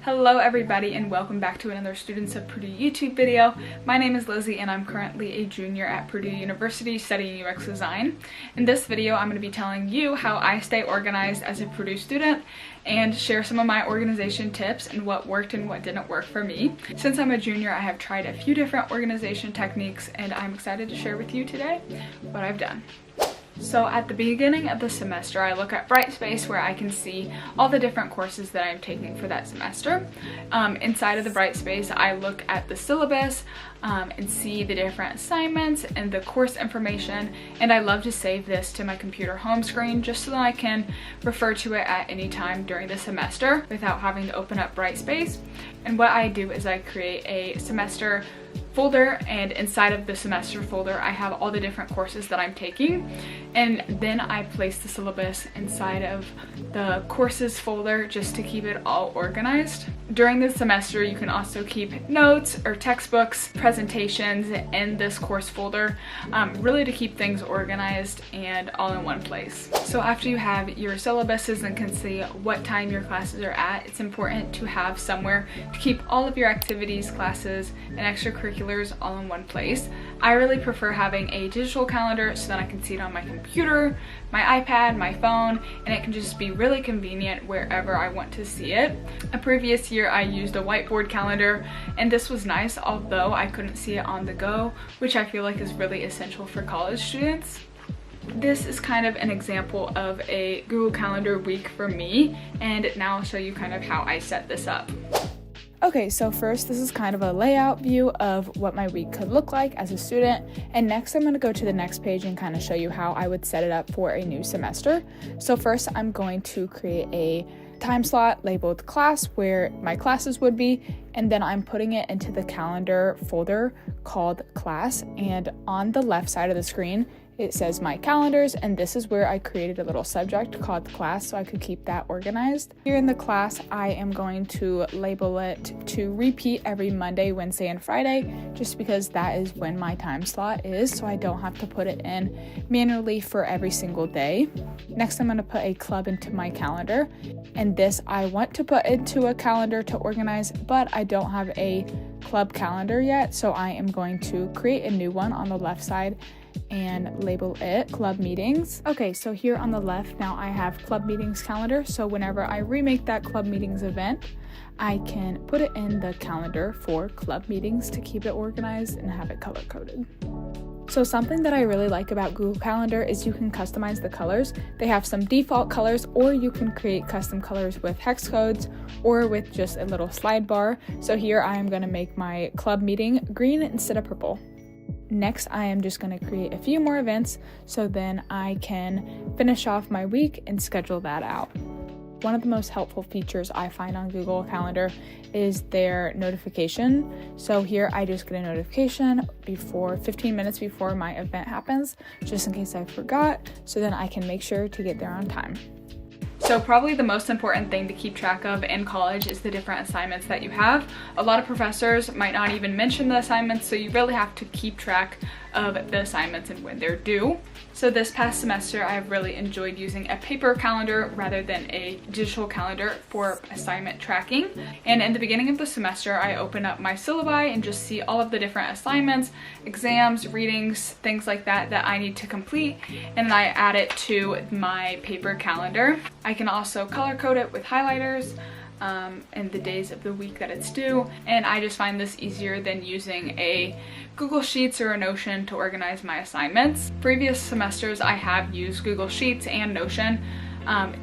Hello everybody and welcome back to another Students of Purdue YouTube video. My name is Lizzie and I'm currently a junior at Purdue University studying UX design. In this video I'm going to be telling you how I stay organized as a Purdue student and share some of my organization tips and what worked and what didn't work for me. Since I'm a junior, I have tried a few different organization techniques and I'm excited to share with you today what I've done. So at the beginning of the semester, I look at Brightspace where I can see all the different courses that I'm taking for that semester. Inside of the Brightspace, I look at the syllabus and see the different assignments and the course information, and I love to save this to my computer home screen just so that I can refer to it at any time during the semester without having to open up Brightspace. And what I do is I create a semester folder, and inside of the semester folder I have all the different courses that I'm taking, and then I place the syllabus inside of the courses folder just to keep it all organized. During the semester you can also keep notes or textbooks, presentations in this course folder, really to keep things organized and all in one place. So after you have your syllabuses and can see what time your classes are at, it's important to have somewhere to keep all of your activities, classes, and extracurriculars all in one place. I really prefer having a digital calendar so that I can see it on my computer, my iPad, my phone, and it can just be really convenient wherever I want to see it. A previous year I used a whiteboard calendar and this was nice, although I couldn't see it on the go, which I feel like is really essential for college students. This is kind of an example of a Google Calendar week for me, and now I'll show you kind of how I set this up. Okay, so first this is kind of a layout view of what my week could look like as a student, and next I'm going to go to the next page and kind of show you how I would set it up for a new semester. So first I'm going to create a time slot labeled class where my classes would be, and then I'm putting it into the calendar folder called class, and on the left side of the screen it says my calendars, and this is where I created a little subject called class so I could keep that organized. Here in the class, I am going to label it to repeat every Monday, Wednesday, and Friday, just because that is when my time slot is, so I don't have to put it in manually for every single day. Next, I'm going to put a club into my calendar, and this I want to put into a calendar to organize, but I don't have a club calendar yet, so I am going to create a new one on the left side and label it club meetings. Okay, so here on the left now I have club meetings calendar, so whenever I remake that club meetings event, I can put it in the calendar for club meetings to keep it organized and have it color coded. So something that I really like about Google Calendar is you can customize the colors. They have some default colors, or you can create custom colors with hex codes or with just a little slide bar. So here I am going to make my club meeting green instead of purple. Next, I am just going to create a few more events so then I can finish off my week and schedule that out. One of the most helpful features I find on Google Calendar is their notification. So here I just get a notification 15 minutes before my event happens, just in case I forgot, so then I can make sure to get there on time. So probably the most important thing to keep track of in college is the different assignments that you have. A lot of professors might not even mention the assignments, so you really have to keep track of the assignments and when they're due. So this past semester, I've really enjoyed using a paper calendar rather than a digital calendar for assignment tracking. And in the beginning of the semester, I open up my syllabi and just see all of the different assignments, exams, readings, things like that that I need to complete, and I add it to my paper calendar. I can also color code it with highlighters and the days of the week that it's due, and I just find this easier than using a Google Sheets or a Notion to organize my assignments. Previous semesters I have used Google Sheets and Notion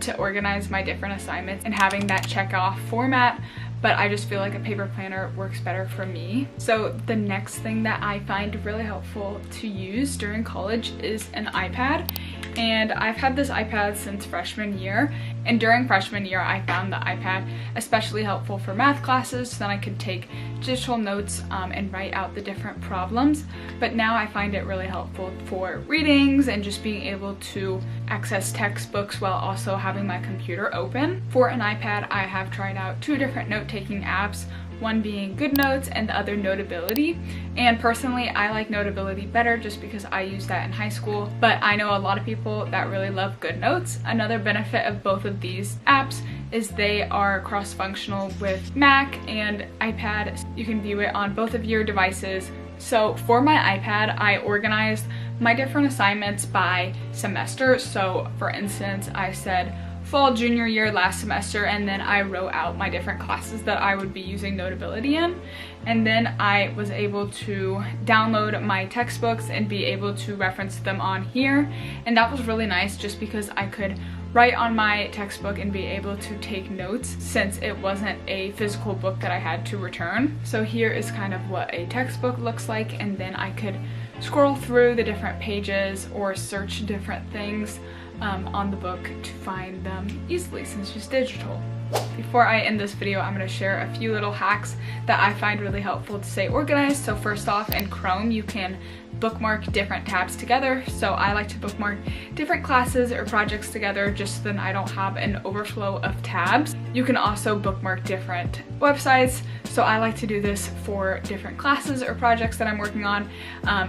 to organize my different assignments and having that check off format, but I just feel like a paper planner works better for me. So the next thing that I find really helpful to use during college is an iPad. And I've had this iPad since freshman year, and during freshman year I found the iPad especially helpful for math classes so that I could take digital notes and write out the different problems, but now I find it really helpful for readings and just being able to access textbooks while also having my computer open. For an iPad I have tried out 2 different note-taking apps. one being good notes and the other notability. And personally, I like notability better just because I used that in high school, but I know a lot of people that really love good notes. Another benefit of both of these apps is they are cross-functional with Mac and iPad. You can view it on both of your devices. So for my iPad, I organized my different assignments by semester. So for instance, I said fall junior year last semester, and then I wrote out my different classes that I would be using notability in. And then I was able to download my textbooks and be able to reference them on here. And that was really nice just because I could write on my textbook and be able to take notes since it wasn't a physical book that I had to return. So here is kind of what a textbook looks like, and then I could scroll through the different pages or search different things on the book to find them easily since it's digital. Before I end this video, I'm going to share a few little hacks that I find really helpful to stay organized. So first off, in Chrome, you can bookmark different tabs together. So I like to bookmark different classes or projects together just so then I don't have an overflow of tabs. You can also bookmark different websites. So I like to do this for different classes or projects that I'm working on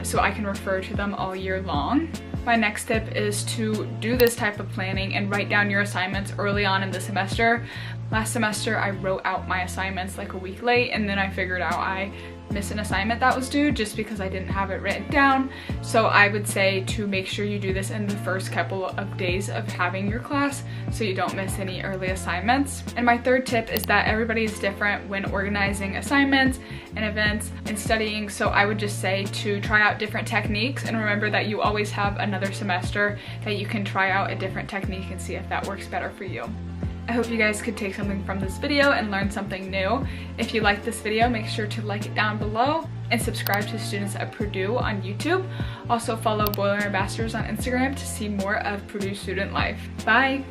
so I can refer to them all year long. My next tip is to do this type of planning and write down your assignments early on in the semester. Last semester, I wrote out my assignments like a week late, and then I figured out I missed an assignment that was due just because I didn't have it written down. So I would say to make sure you do this in the first couple of days of having your class so you don't miss any early assignments. And my third tip is that everybody is different when organizing assignments and events and studying. So I would just say to try out different techniques and remember that you always have another semester that you can try out a different technique and see if that works better for you. I hope you guys could take something from this video and learn something new. If you liked this video, make sure to like it down below and subscribe to Students at Purdue on YouTube. Also follow Boiler Ambassadors on Instagram to see more of Purdue student life. Bye!